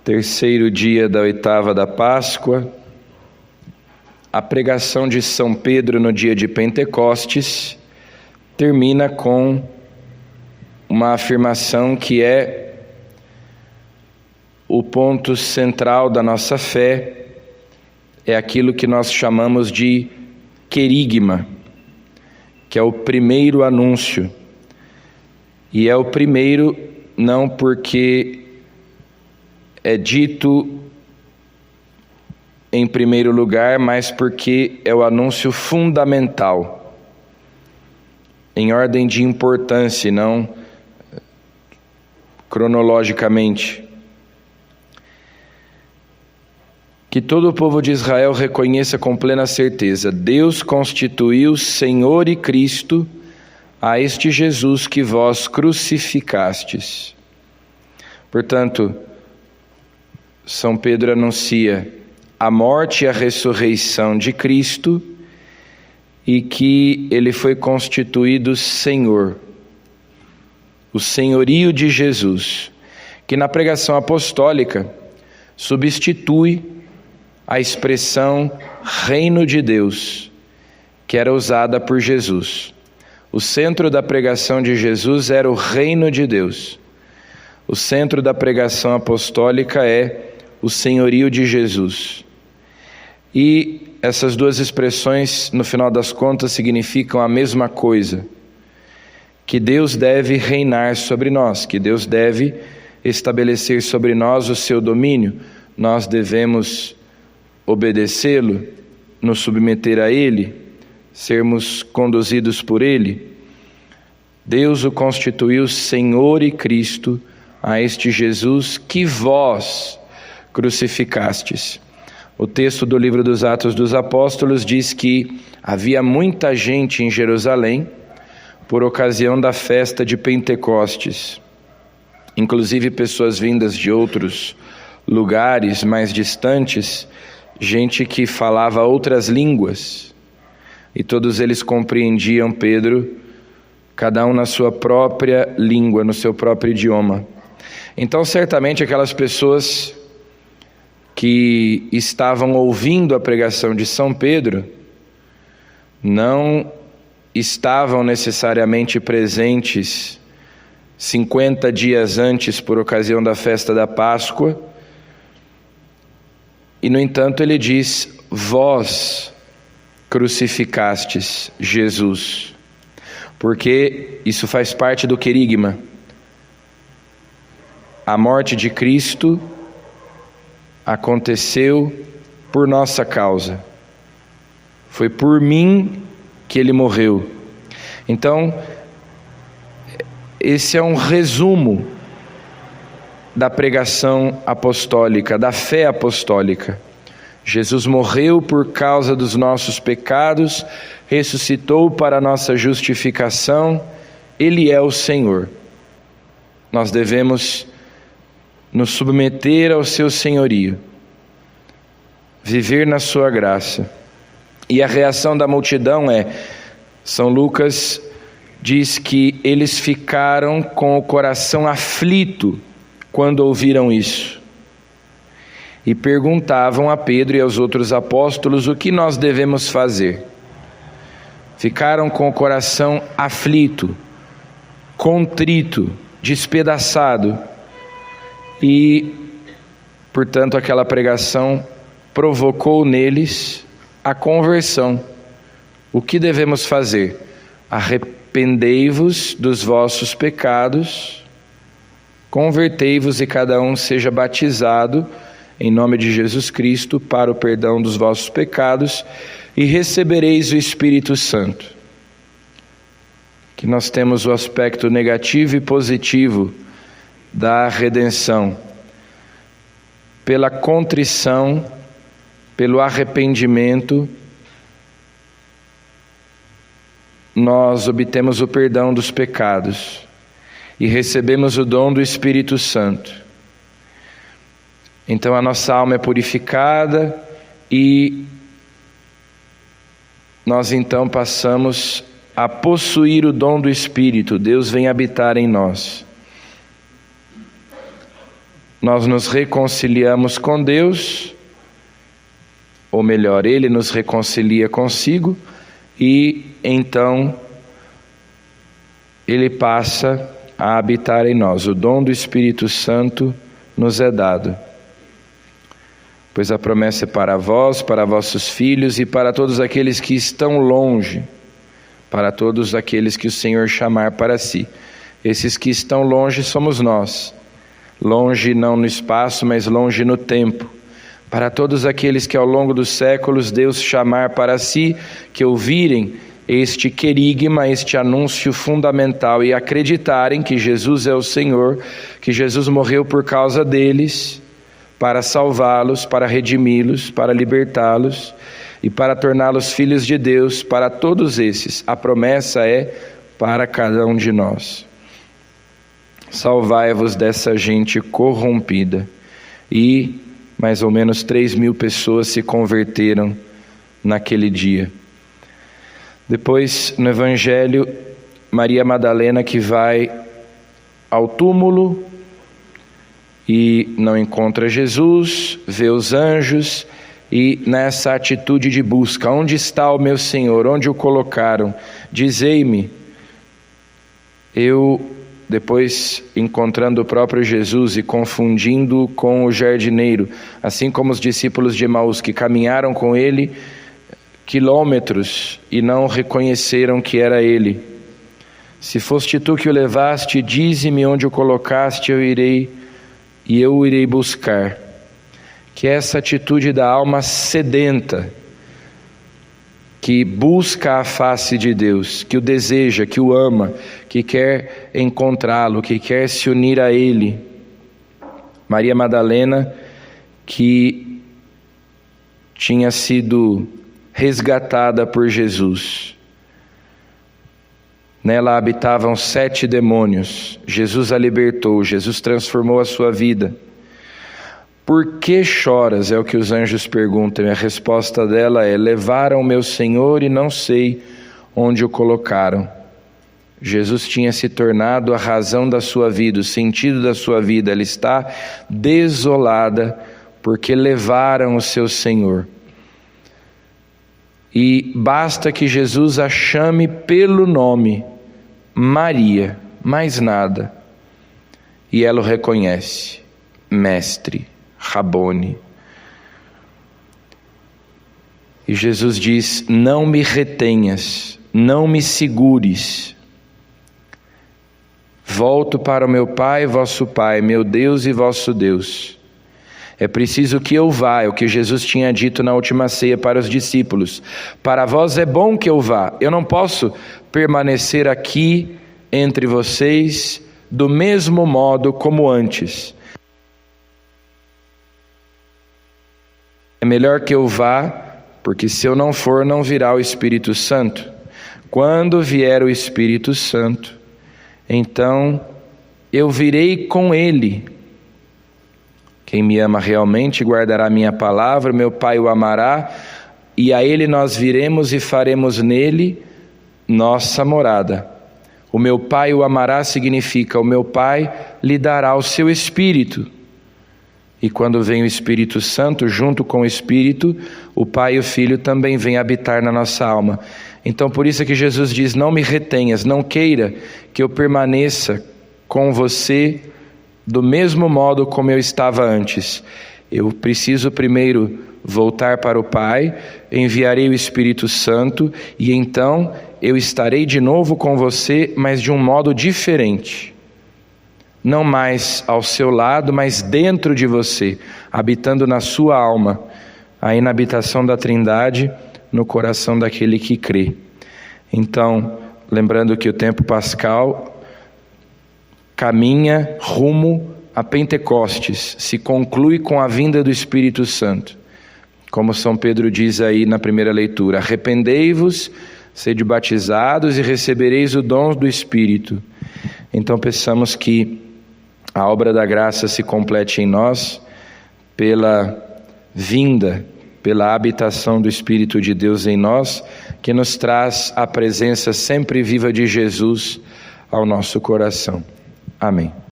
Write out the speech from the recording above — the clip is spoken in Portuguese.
Terceiro dia da oitava da Páscoa, a pregação de São Pedro no dia de Pentecostes termina com uma afirmação que é o ponto central da nossa fé, é aquilo que nós chamamos de querigma, que é o primeiro anúncio. E é o primeiro não porque é dito em primeiro lugar, mas porque é o anúncio fundamental, em ordem de importância e não cronologicamente. Que todo o povo de Israel reconheça com plena certeza: Deus constituiu Senhor e Cristo a este Jesus que vós crucificastes. Portanto, São Pedro anuncia a morte e a ressurreição de Cristo e que ele foi constituído Senhor, o senhorio de Jesus, que na pregação apostólica substitui a expressão reino de Deus, que era usada por Jesus. O centro da pregação de Jesus era o reino de Deus. O centro da pregação apostólica é o senhorio de Jesus. E essas duas expressões, no final das contas, significam a mesma coisa: que Deus deve reinar sobre nós, que Deus deve estabelecer sobre nós o seu domínio. Nós devemos obedecê-lo, nos submeter a Ele, sermos conduzidos por Ele. Deus o constituiu Senhor e Cristo a este Jesus que vós crucificastes. O texto do livro dos Atos dos Apóstolos diz que havia muita gente em Jerusalém por ocasião da festa de Pentecostes, inclusive pessoas vindas de outros lugares mais distantes, gente que falava outras línguas, e todos eles compreendiam Pedro, cada um na sua própria língua, no seu próprio idioma. Então, certamente aquelas pessoas que estavam ouvindo a pregação de São Pedro não estavam necessariamente presentes 50 dias antes por ocasião da festa da Páscoa, e no entanto ele diz: vós crucificastes Jesus, porque isso faz parte do querigma. A morte de Cristo aconteceu por nossa causa. Foi por mim que ele morreu. Então, esse é um resumo da pregação apostólica, da fé apostólica. Jesus morreu por causa dos nossos pecados, ressuscitou para a nossa justificação, Ele é o Senhor. Nós devemos nos submeter ao seu senhorio, viver na sua graça. E a reação da multidão é, São Lucas diz que eles ficaram com o coração aflito quando ouviram isso, e perguntavam a Pedro e aos outros apóstolos: o que nós devemos fazer? Ficaram com o coração aflito, contrito, despedaçado, e, portanto, aquela pregação provocou neles a conversão. O que devemos fazer? Arrependei-vos dos vossos pecados, convertei-vos e cada um seja batizado em nome de Jesus Cristo para o perdão dos vossos pecados e recebereis o Espírito Santo. Que nós temos o aspecto negativo e positivo da redenção. Pela contrição, pelo arrependimento, nós obtemos o perdão dos pecados e recebemos o dom do Espírito Santo. Então a nossa alma é purificada e nós então passamos a possuir o dom do Espírito. Deus vem habitar em nós. nós nos reconciliamos com Deus, ou melhor, Ele nos reconcilia consigo, e então Ele passa a habitar em nós. O dom do Espírito Santo nos é dado, pois a promessa é para vós, para vossos filhos e para todos aqueles que estão longe, para todos aqueles que o Senhor chamar para si. Esses que estão longe somos nós, longe não no espaço, mas longe no tempo. Para todos aqueles que ao longo dos séculos Deus chamar para si, que ouvirem este querigma, este anúncio fundamental e acreditarem que Jesus é o Senhor, que Jesus morreu por causa deles, para salvá-los, para redimi-los, para libertá-los e para torná-los filhos de Deus. Para todos esses, a promessa é para cada um de nós. Salvai-vos dessa gente corrompida. E mais ou menos 3.000 pessoas se converteram naquele dia. Depois, no Evangelho, Maria Madalena que vai ao túmulo e não encontra Jesus, vê os anjos e nessa atitude de busca, onde está o meu Senhor? Onde o colocaram? Dizei-me. Depois encontrando o próprio Jesus e confundindo-o com o jardineiro, assim como os discípulos de Emaús que caminharam com ele quilômetros e não reconheceram que era ele. Se foste tu que o levaste, dize-me onde o colocaste, eu irei buscar. Que é essa atitude da alma sedenta, que busca a face de Deus, que o deseja, que o ama, que quer encontrá-lo, que quer se unir a Ele. Maria Madalena, que tinha sido resgatada por Jesus. Nela habitavam 7 demônios. Jesus a libertou, Jesus transformou a sua vida. Por que choras? É o que os anjos perguntam. E a resposta dela é: levaram meu Senhor e não sei onde o colocaram. Jesus tinha se tornado a razão da sua vida, o sentido da sua vida. Ela está desolada porque levaram o seu Senhor. E basta que Jesus a chame pelo nome, Maria, mais nada. E ela o reconhece, Mestre, Rabone. E Jesus diz: não me retenhas, não me segures. Volto para o meu Pai, vosso Pai, meu Deus e vosso Deus. É preciso que eu vá, é o que Jesus tinha dito na última ceia para os discípulos. Para vós é bom que eu vá. Eu não posso permanecer aqui entre vocês do mesmo modo como antes. É melhor que eu vá, porque se eu não for, não virá o Espírito Santo. Quando vier o Espírito Santo, então eu virei com ele. Quem me ama realmente guardará minha palavra, meu Pai o amará, e a ele nós viremos e faremos nele nossa morada. O meu Pai o amará significa: o meu Pai lhe dará o seu Espírito. E quando vem o Espírito Santo, junto com o Espírito, o Pai e o Filho também vêm habitar na nossa alma. Então por isso é que Jesus diz: não me retenhas, não queira que eu permaneça com você do mesmo modo como eu estava antes. Eu preciso primeiro voltar para o Pai, enviarei o Espírito Santo e então eu estarei de novo com você, mas de um modo diferente. Não mais ao seu lado, mas dentro de você, habitando na sua alma, aí na habitação da Trindade, no coração daquele que crê. Então, lembrando que o tempo pascal caminha rumo a Pentecostes, se conclui com a vinda do Espírito Santo. Como São Pedro diz aí na primeira leitura: arrependei-vos, sede batizados e recebereis o dom do Espírito. Então peçamos que a obra da graça se complete em nós pela vinda, pela habitação do Espírito de Deus em nós, que nos traz a presença sempre viva de Jesus ao nosso coração. Amém.